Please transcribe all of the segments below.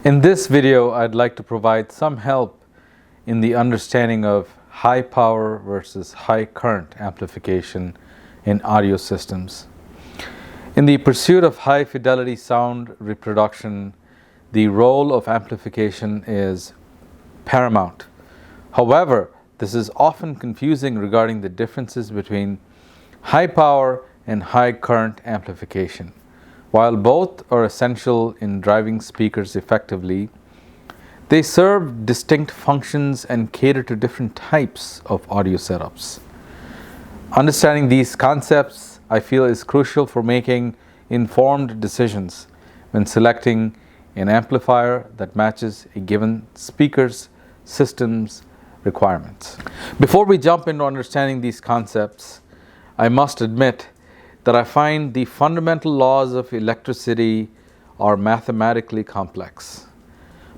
In this video, I'd like to provide some help in the understanding of high power versus high current amplification in audio systems. In the pursuit of high fidelity sound reproduction, the role of amplification is paramount. However, this is often confusing regarding the differences between high power and high current amplification. While both are essential in driving speakers effectively, they serve distinct functions and cater to different types of audio setups. Understanding these concepts, I feel, is crucial for making informed decisions when selecting an amplifier that matches a given speaker's system's requirements. Before we jump into understanding these concepts, I must admit that I find the fundamental laws of electricity are mathematically complex.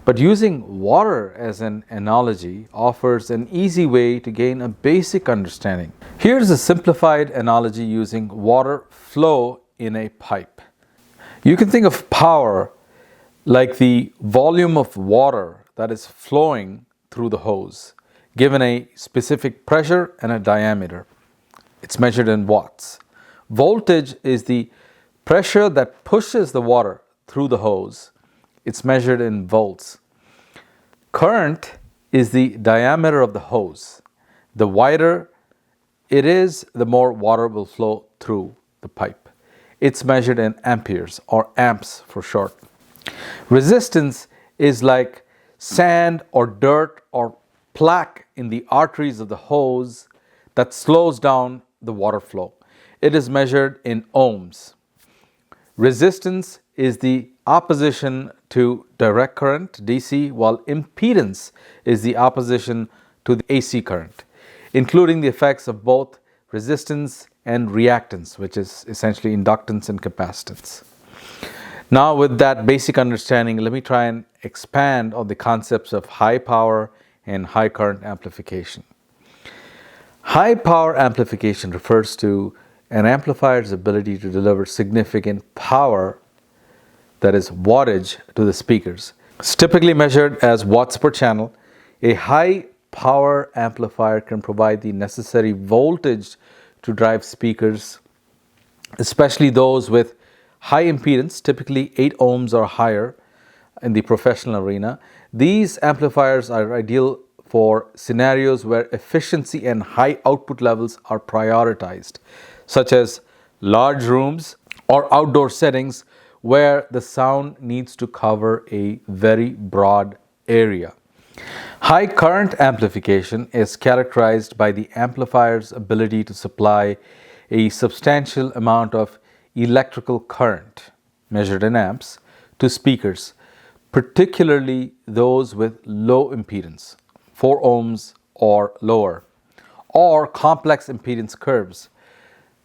But using water as an analogy offers an easy way to gain a basic understanding. Here's a simplified analogy using water flow in a pipe. You can think of power like the volume of water that is flowing through the hose, given a specific pressure and a diameter. It's measured in watts. Voltage is the pressure that pushes the water through the hose. It's measured in volts. Current is the diameter of the hose. The wider it is, the more water will flow through the pipe. It's measured in amperes, or amps for short. Resistance is like sand or dirt or plaque in the arteries of the hose that slows down the water flow. It is measured in ohms. Resistance is the opposition to direct current, DC, while impedance is the opposition to the AC current, including the effects of both resistance and reactance, which is essentially inductance and capacitance. Now, with that basic understanding, let me try and expand on the concepts of high power and high current amplification. High power amplification refers to an amplifier's ability to deliver significant power, that is wattage, to the speakers. It's typically measured as watts per channel. A high power amplifier can provide the necessary voltage to drive speakers, especially those with high impedance, typically 8 ohms or higher in the professional arena. These amplifiers are ideal for scenarios where efficiency and high output levels are prioritized, such as large rooms or outdoor settings where the sound needs to cover a very broad area. High current amplification is characterized by the amplifier's ability to supply a substantial amount of electrical current, measured in amps, to speakers, particularly those with low impedance, 4 ohms or lower, or complex impedance curves.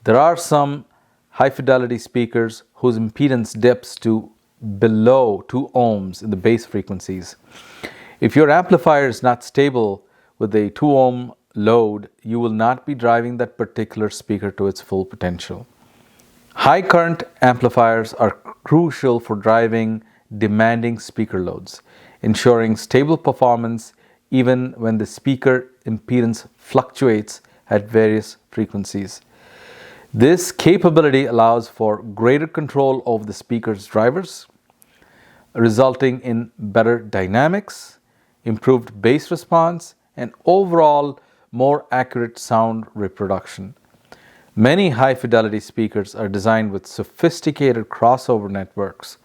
There are some high fidelity speakers whose impedance dips to below 2 ohms in the base frequencies. If your amplifier is not stable with a 2 ohm load, you will not be driving that particular speaker to its full potential. High current amplifiers are crucial for driving demanding speaker loads, ensuring stable performance even when the speaker impedance fluctuates at various frequencies. This capability allows for greater control over the speaker's drivers, resulting in better dynamics, improved bass response, and overall more accurate sound reproduction. Many high-fidelity speakers are designed with sophisticated crossover networks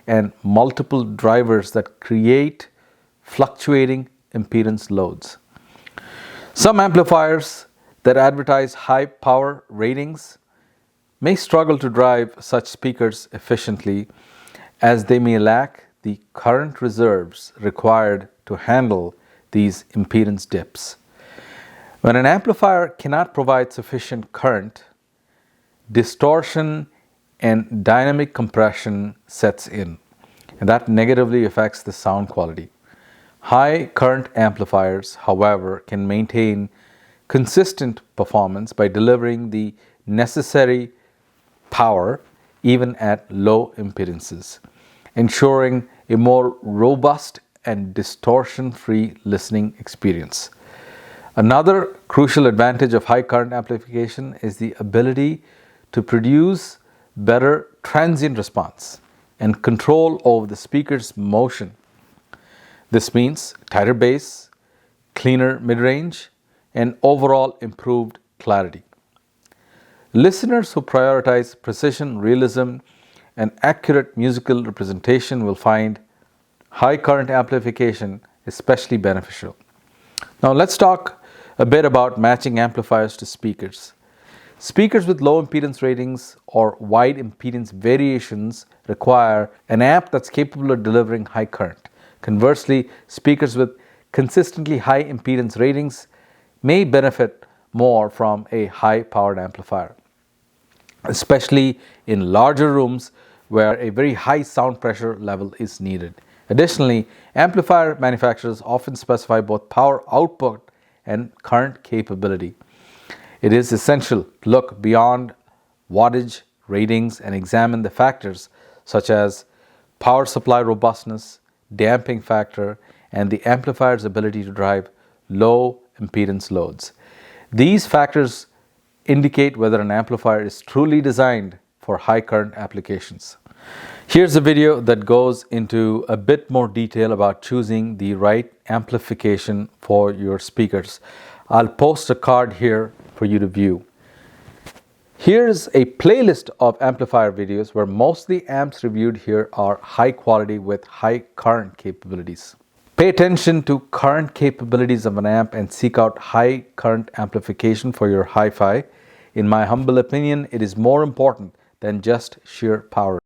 and multiple drivers that create fluctuating impedance loads. Some amplifiers that advertise high power ratings may struggle to drive such speakers efficiently, as they may lack the current reserves required to handle these impedance dips. When an amplifier cannot provide sufficient current, distortion and dynamic compression sets in, and that negatively affects the sound quality. High current amplifiers, however, can maintain consistent performance by delivering the necessary power even at low impedances, ensuring a more robust and distortion-free listening experience. Another crucial advantage of high current amplification is the ability to produce better transient response and control over the speaker's motion. This means tighter bass, cleaner mid-range, and overall improved clarity. Listeners who prioritize precision, realism, and accurate musical representation will find high current amplification especially beneficial. Now let's talk a bit about matching amplifiers to speakers. Speakers with low impedance ratings or wide impedance variations require an amp that's capable of delivering high current. Conversely, speakers with consistently high impedance ratings may benefit more from a high-powered amplifier, especially in larger rooms where a very high sound pressure level is needed. Additionally, amplifier manufacturers often specify both power output and current capability. It is essential to look beyond wattage ratings and examine the factors such as power supply robustness, damping factor, and the amplifier's ability to drive low impedance loads. These factors indicate whether an amplifier is truly designed for high current applications. Here's a video that goes into a bit more detail about choosing the right amplification for your speakers. I'll post a card here for you to view. Here's a playlist of amplifier videos where most of the amps reviewed here are high quality with high current capabilities. Pay attention to current capabilities of an amp and seek out high current amplification for your hi-fi. In my humble opinion, it is more important than just sheer power.